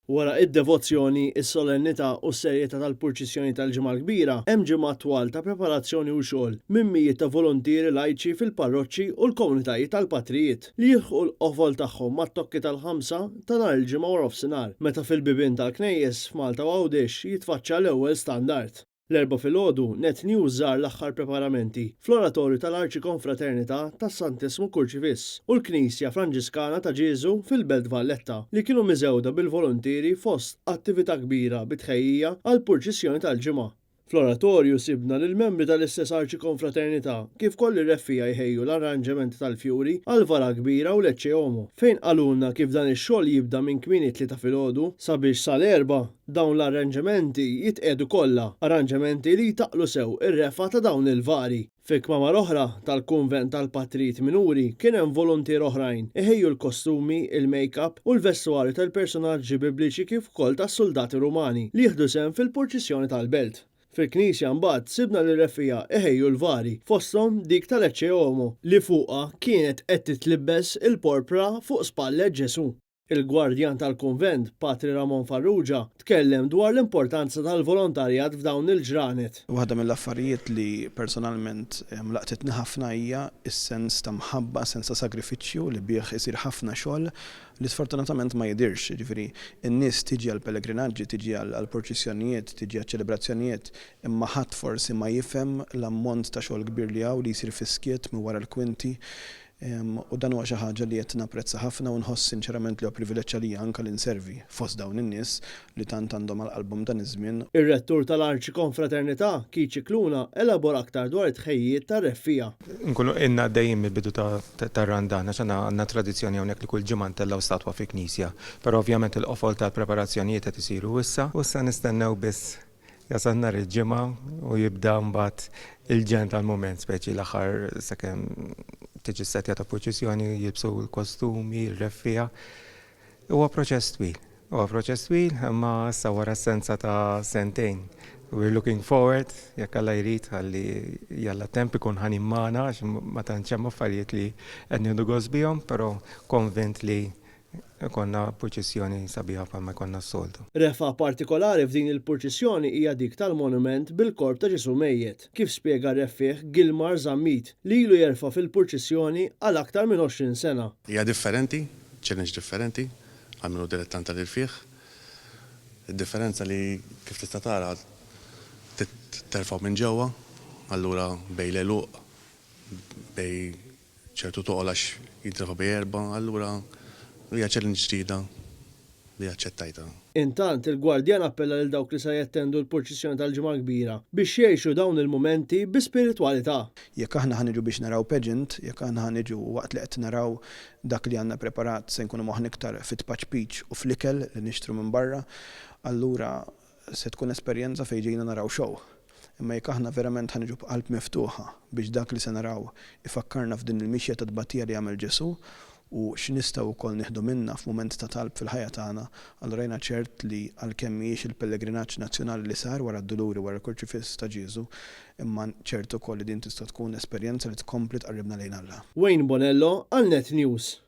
Wara id-devozzjoni, is-solennità u s-serjetà tal-purċissjoni tal-ġimgħa l-kbira, hemm ġimgħa twal ta' preparazzjoni u xogħol minn mijiet ta' volontieri lajċi fil-parroċċi u l-komunitajiet tal-patrijiet li jilħqu l-qofol tagħhom mat-tokki tal-5 ta' nhar il-ġimgħa wara nofsinhar, meta fil-bibien tal-knejjes f'Malta u Għawdex jitfaċċa l-ewwel standard. L-erba' filgħodu Net News żar l-aħħar preparamenti fl-oratorju tal-Arċikonfraternità tas-Santissimo Kurċifiss u l-Knisja Franġiskana ta' Ġiesu fil-Belt Valletta li kienu miżewda bil-volontieri fost attività kbira bitħejjija għall purċissjoni tal-ġimgħa. Fl-oratorju sibna lil membri tal-istess Arċikonfraternità kif kolli reffija jħejju l-arranġamenti tal-fjuri għal vara kbira u leċċe omo, fejn qalulna kif dan ix-xogħol jibda minn kmieni 3 filgħodu sabiex sal-4 dawn l-arranġamenti jitqiedu kollha, arranġamenti li jtaqlu sew ir-refa ta' dawn il-vari. F'ikmamar oħra tal-Kunvent tal-Patrijiet Minuri kien hemm volontier oħrajn iħejju l-kostumi, il-make-up u l-vestuarju tal-personaġġi bibliċi kif ukoll tas-soldati Rumani li jieħdu sehem fil-purċissjoni tal-Belt. Fil-Knisja mbagħad sibna li refija iħejju l-vari fosthom dik tal-Eċċe Omo li fuqha kienet qed titlibbes il-porpra fuq spallet Ġesu. Il-gwardjan tal-Kunvent, Patri Ramon Farrugia, tkellem dwar l-importanza tal-volontarjat f'dawn il-ġranet. Waħda mill-affarijiet li personalment laqtitni ħafna hija is-sens ta' mħabba, sens ta' sagrifiċċju li bih isir ħafna xogħol li sfortunatament ma jidirx. Ġifieri in-nies tiġi għal pellegrinaġġi, tiġi għal purċissjonijiet, tiġi għal ċelebrazzjonijiet, imma ħadd forsi ma jifhem l-ammont ta' xogħol kbir li hawn li jsir fiskiet minn wara l-kwinti. U dan huwa xi ħaġa li qed napprezza ħafna u nħoss sinċerament li huwa privileġġ għalija anke li nservi fost dawn in-nies li tant għandhom għall-qalbhom dan iż-żmien. Ir-rettur tal-Arċikonfraternità Kiċi Kluna elabora aktar dwar it-tħejjiet tar-reffija. Nkunu inna dejjem mill-bidu tar-Randan għax għandna tradizzjoni hawnhekk li kull ġimgħa ntellaw statwa fi knisja, però ovvjament il-qofol tal-preparazzjonijiet qed isiru issa u issa nistennew biss jasal nhar il-ġimgħa u jibda mbagħad il-ġen tal-mument speċi l-aħħar sakemm tiġi s-setja ta' purċissjoni jilbsu l-kostumi, l-reffija. Huwa proċess twil, imma issa wara s-senza ta' sentejn. We're looking forward, jekk Alla jrid ħalli jalla temp ikun ħanimmana għax ma tantx hemm affarijiet li qed nieħdu gost bihom, però konvint li konna purċissjoni sabiħa bħalma konna s-soltu. Refa partikolari f'din il-purċissjoni hija dik tal-monument bil-korp ta' Ġesu mejjed, kif spjega r-reffieh Gilmar Zammit li ilu jerfa' fil-purċissjoni għal aktar minn 20 sena. Hija differenti, challenge differenti, għamilu dilettant tal-irfieħ. Id-differenza li kif tista' tara terfgħu minn ġewwa, allura bej l-eluq, bej ċertu toqol għax jitrefa bej erba', allura hija challenge ġdida li aċċettajta. Intant il-Gwardjan appella lil dawk li se jettendu l-purċissjoni tal-ġimgħa kbira biex jgħixu dawn il-mumenti bi spiritwalità. Jekk aħna ħaniġu biex naraw pageant, jekk aħna ħaniġu waqt li qed naraw dak li għandna preparat se nkunu moħħ iktar fit-patch peach u fl-ikel li nixtru minn barra, allura se tkun esperjenza fejn ġejna naraw show. Imma jekk aħna verament ħaniġu b'qalb miftuħa biex dak li se naraw ifakkarna f'din il-mixja ta' tbatija li jagħmel Ġesu u x'nistgħu wkoll nieħdu minnha f'mument ta' talb fil-ħajja tagħna, allura jiena ċert li għalkemm mhijiex il-pellegrinaġġ nazzjonali li sar wara d-duluri wara l-Kurċifiss ta' Ġiesu, imma ċert ukoll li din tista' tkun esperjenza li tkompli tqarribna lejn Alla. Wayne Bonello għal Net News.